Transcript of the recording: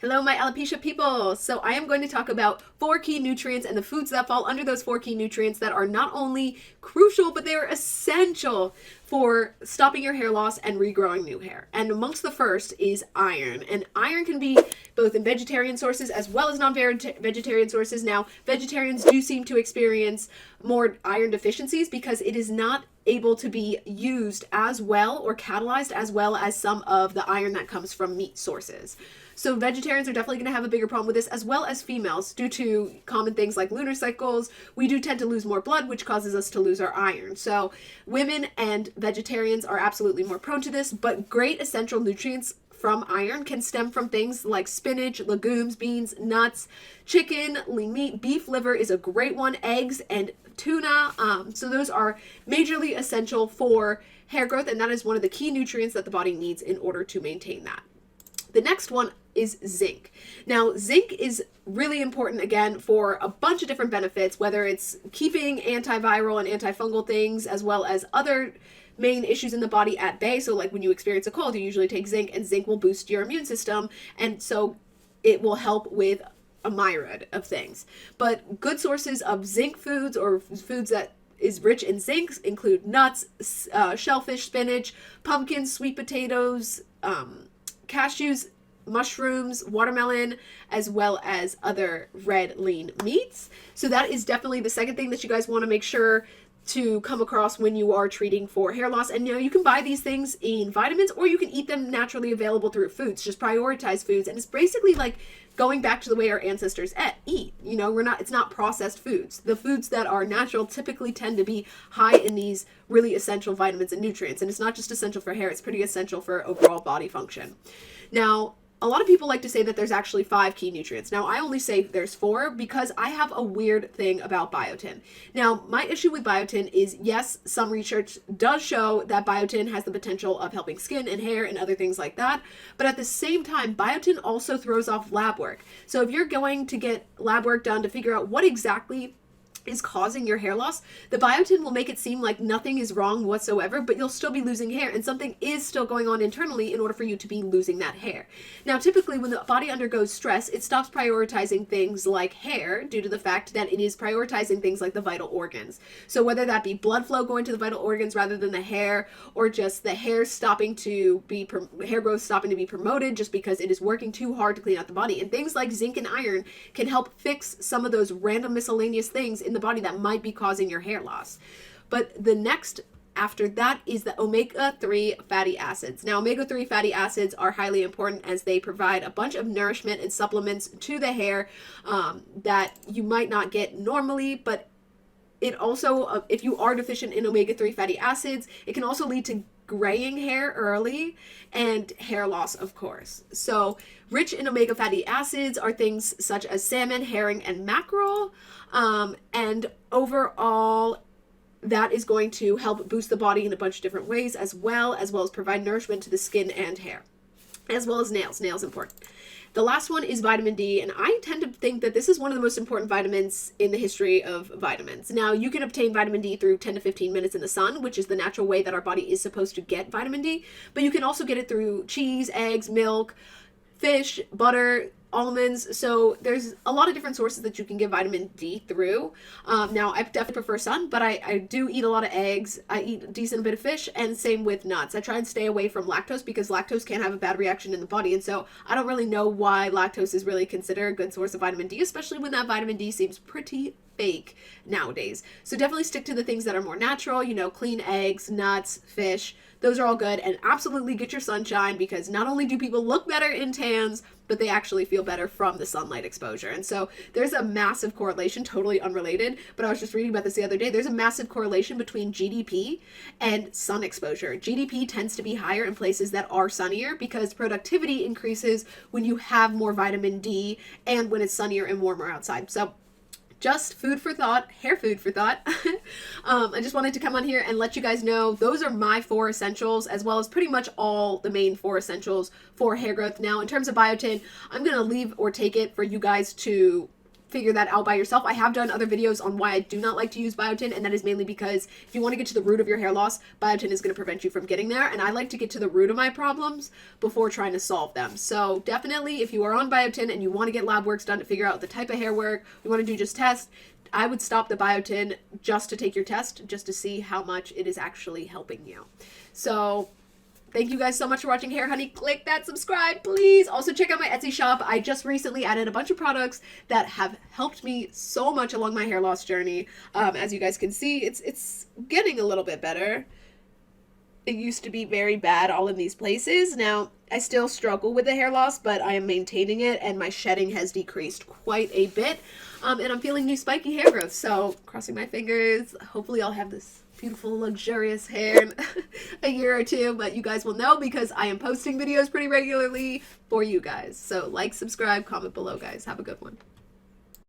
Hello, my alopecia people. So I am going to talk about 4 key nutrients and the foods that fall under those 4 key nutrients that are not only crucial, but they are essential for stopping your hair loss and regrowing new hair. And amongst the first is iron. And iron can be both in vegetarian sources as well as non-vegetarian sources. Now, vegetarians do seem to experience more iron deficiencies because it is not able to be used as well or catalyzed as well as some of the iron that comes from meat sources. So vegetarians are definitely going to have a bigger problem with this, as well as females, due to common things like lunar cycles. We do tend to lose more blood, which causes us to lose our iron. So women and vegetarians are absolutely more prone to this, but great essential nutrients from iron can stem from things like spinach, legumes, beans, nuts, chicken, lean meat, beef liver is a great one, eggs, and tuna. So those are majorly essential for hair growth, and that is one of the key nutrients that the body needs in order to maintain that. The next one is zinc. Now, zinc is really important, again, for a bunch of different benefits, whether it's keeping antiviral and antifungal things, as well as other main issues in the body at bay. So like when you experience a cold, you usually take zinc, and zinc will boost your immune system. And so it will help with a myriad of things. But good sources of zinc foods, or foods that is rich in zinc, include nuts, shellfish, spinach, pumpkins, sweet potatoes, cashews, mushrooms, watermelon, as well as other red lean meats. So that is definitely the second thing that you guys want to make sure to come across when you are treating for hair loss. And you can buy these things in vitamins, or you can eat them naturally available through foods. Just prioritize foods, and it's basically like going back to the way our ancestors eat. It's not processed foods. The foods that are natural typically tend to be high in these really essential vitamins and nutrients. And it's not just essential for hair, it's pretty essential for overall body function. Now, a lot of people like to say that there's actually 5 key nutrients. Now, I only say there's 4 because I have a weird thing about biotin. Now, my issue with biotin is, yes, some research does show that biotin has the potential of helping skin and hair and other things like that. But at the same time, biotin also throws off lab work. So if you're going to get lab work done to figure out what exactly is causing your hair loss, the biotin will make it seem like nothing is wrong whatsoever, but you'll still be losing hair, and something is still going on internally in order for you to be losing that hair. Now, typically when the body undergoes stress, it stops prioritizing things like hair due to the fact that it is prioritizing things like the vital organs. So whether that be blood flow going to the vital organs rather than the hair, or just the hair growth stopping to be promoted just because it is working too hard to clean out the body. And things like zinc and iron can help fix some of those random miscellaneous things in the body that might be causing your hair loss. But the next after that is the omega-3 fatty acids. Now, omega-3 fatty acids are highly important as they provide a bunch of nourishment and supplements to the hair that you might not get normally, but it also, if you are deficient in omega-3 fatty acids, it can also lead to graying hair early and hair loss, of course. So rich in omega fatty acids are things such as salmon, herring, and mackerel. And overall, that is going to help boost the body in a bunch of different ways, as well as provide nourishment to the skin and hair, as well as nails. Nails important. The last one is vitamin D, and I tend to think that this is one of the most important vitamins in the history of vitamins. Now, you can obtain vitamin D through 10 to 15 minutes in the sun, which is the natural way that our body is supposed to get vitamin D, but you can also get it through cheese, eggs, milk, fish, butter, almonds. So there's a lot of different sources that you can get vitamin D through. Now, I definitely prefer sun, but I do eat a lot of eggs. I eat a decent bit of fish, and same with nuts. I try and stay away from lactose because lactose can have a bad reaction in the body. And so I don't really know why lactose is really considered a good source of vitamin D, especially when that vitamin D seems pretty fake nowadays. So definitely stick to the things that are more natural, clean eggs, nuts, fish. Those are all good, and absolutely get your sunshine, because not only do people look better in tans, but they actually feel better from the sunlight exposure. And so there's a massive correlation, totally unrelated, but I was just reading about this the other day. There's a massive correlation between GDP and sun exposure. GDP tends to be higher in places that are sunnier because productivity increases when you have more vitamin D and when it's sunnier and warmer outside. So just food for thought, hair food for thought. I just wanted to come on here and let you guys know those are my 4 essentials, as well as pretty much all the main 4 essentials for hair growth. Now, in terms of biotin, I'm going to leave or take it for you guys to figure that out by yourself. I have done other videos on why I do not like to use biotin, and that is mainly because if you want to get to the root of your hair loss, biotin is going to prevent you from getting there, and I like to get to the root of my problems before trying to solve them. So definitely, if you are on biotin and you want to get lab works done to figure out the type of hair work you want to do, just test, I would stop the biotin just to take your test, just to see how much it is actually helping you. So thank you guys so much for watching Hair Honey. Click that subscribe, please. Also, check out my Etsy shop. I just recently added a bunch of products that have helped me so much along my hair loss journey. As you guys can see, it's getting a little bit better. It used to be very bad all in these places. Now, I still struggle with the hair loss, but I am maintaining it, and my shedding has decreased quite a bit. And I'm feeling new spiky hair growth, so crossing my fingers. Hopefully I'll have this beautiful, luxurious hair in a year or two, but you guys will know because I am posting videos pretty regularly for you guys. So like, subscribe, comment below, guys. Have a good one.